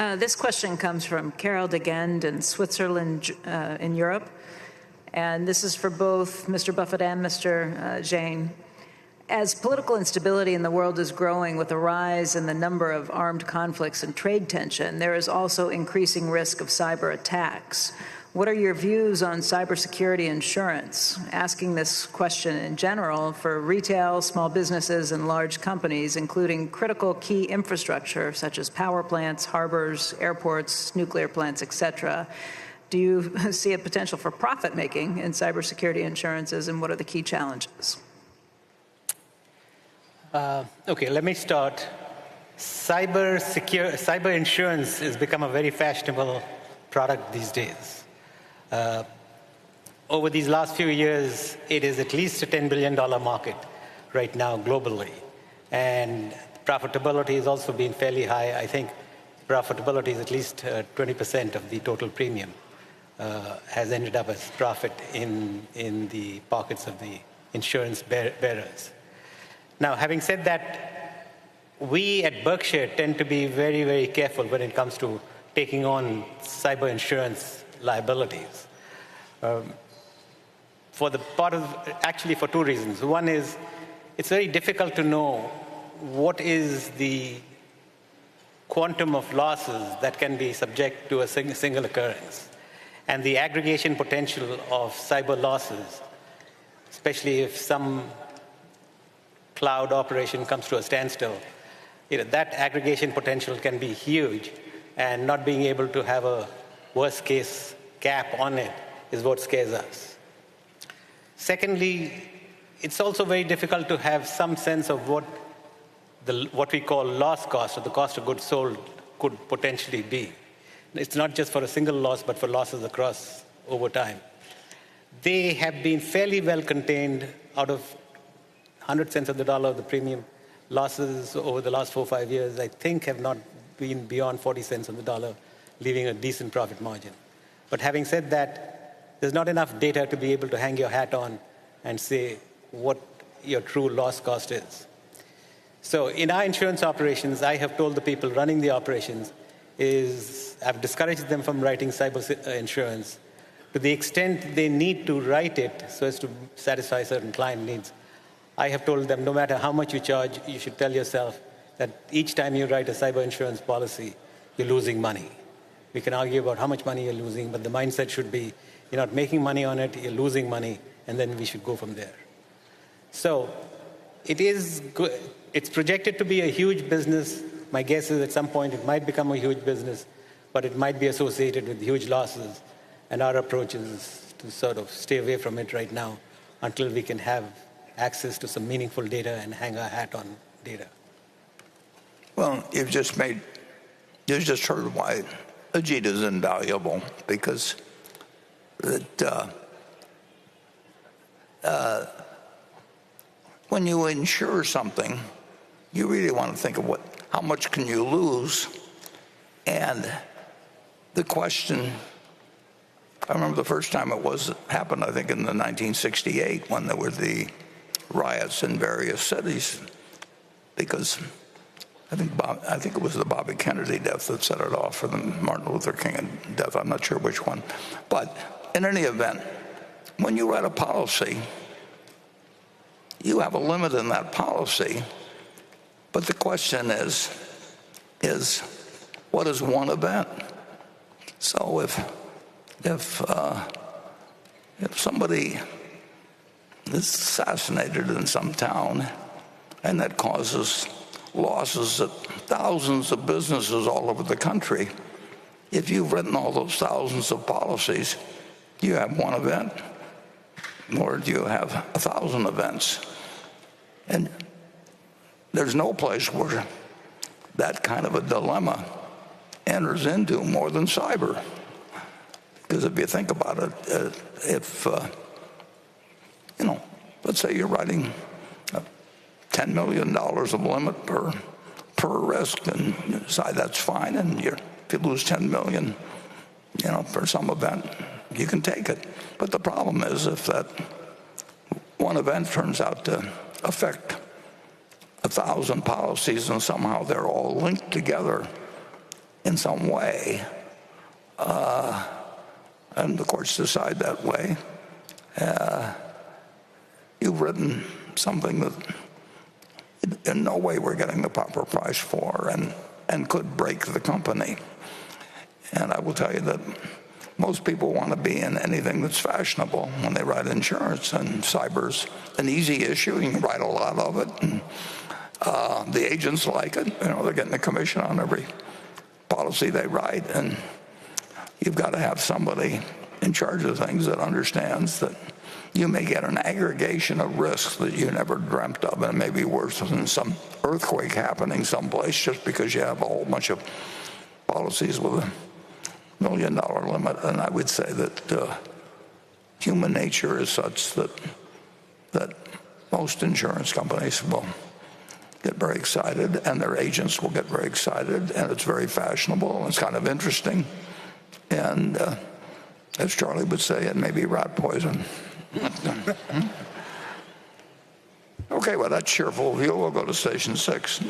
This question comes from Carol de Gend in Switzerland, in Europe. And this is for both Mr. Buffett and Mr. Jain. As political instability in the world is growing with a rise in the number of armed conflicts and trade tension, there is also increasing risk of cyber attacks. What are your views on cybersecurity insurance? Asking this question in general for retail, small businesses, and large companies, including critical key infrastructure such as power plants, harbors, airports, nuclear plants, etc. Do you see a potential for profit-making in cybersecurity insurances, and what are the key challenges? Okay, let me start. Cyber insurance has become a very fashionable product these days. Over these last few years, it is at least a $10 billion market right now globally. And profitability has also been fairly high. I think profitability is at least 20% of the total premium has ended up as profit in the pockets of the insurance bearers. Now, having said that, we at Berkshire tend to be very, very careful when it comes to taking on cyber insurance liabilities. For two reasons. One is, it's very difficult to know what is the quantum of losses that can be subject to a single occurrence. And the aggregation potential of cyber losses, especially if some cloud operation comes to a standstill, that aggregation potential can be huge, and not being able to have a worst case cap on it is what scares us. Secondly, it's also very difficult to have some sense of what we call loss cost, or the cost of goods sold, could potentially be. It's not just for a single loss, but for losses across over time. They have been fairly well contained. Out of 100 cents on the dollar of the premium, losses over the last 4 or 5 years, I think, have not been beyond 40 cents on the dollar, leaving a decent profit margin. But having said that, there's not enough data to be able to hang your hat on and say what your true loss cost is. So in our insurance operations, I have told the people running the operations I've discouraged them from writing cyber insurance to the extent they need to write it so as to satisfy certain client needs. I have told them no matter how much you charge, you should tell yourself that each time you write a cyber insurance policy, you're losing money. We can argue about how much money you're losing, but the mindset should be you're not making money on it, you're losing money, and then we should go from there. So it's projected to be a huge business. My guess is at some point it might become a huge business, but it might be associated with huge losses. And our approach is to sort of stay away from it right now until we can have access to some meaningful data and hang our hat on data. Well, you've just heard why Ajit is invaluable, because when you insure something, you really want to think of how much can you lose. And the question, I remember the first time it happened, I think in 1968, when there were the riots in various cities, because I think it was the Bobby Kennedy death that set it off, or the Martin Luther King death. I'm not sure which one. But in any event, when you write a policy, you have a limit in that policy. But the question is what is one event? So if somebody is assassinated in some town, and that causes losses at thousands of businesses all over the country, if you've written all those thousands of policies, do you have one event, or do you have 1,000 events? And there's no place where that kind of a dilemma enters into more than cyber. Because if you think about it, let's say you're writing $10 million of limit per risk, and you decide that's fine, and if you lose $10 million, for some event, you can take it. But the problem is if that one event turns out to affect 1,000 policies and somehow they're all linked together, in some way, and the courts decide that way, you've written something that in no way we're getting the proper price for and could break the company. And I will tell you that most people want to be in anything that's fashionable when they write insurance, and cyber's an easy issue. You can write a lot of it, and the agents like it. They're getting a commission on every policy they write, and you've got to have somebody in charge of things that understands that you may get an aggregation of risks that you never dreamt of, and it may be worse than some earthquake happening someplace just because you have a whole bunch of policies with a $1 million limit. And I would say that human nature is such that most insurance companies will get very excited, and their agents will get very excited, and it's very fashionable, and it's kind of interesting. And as Charlie would say, it may be rat poison. Okay, well, that cheerful view, we'll go to station 6.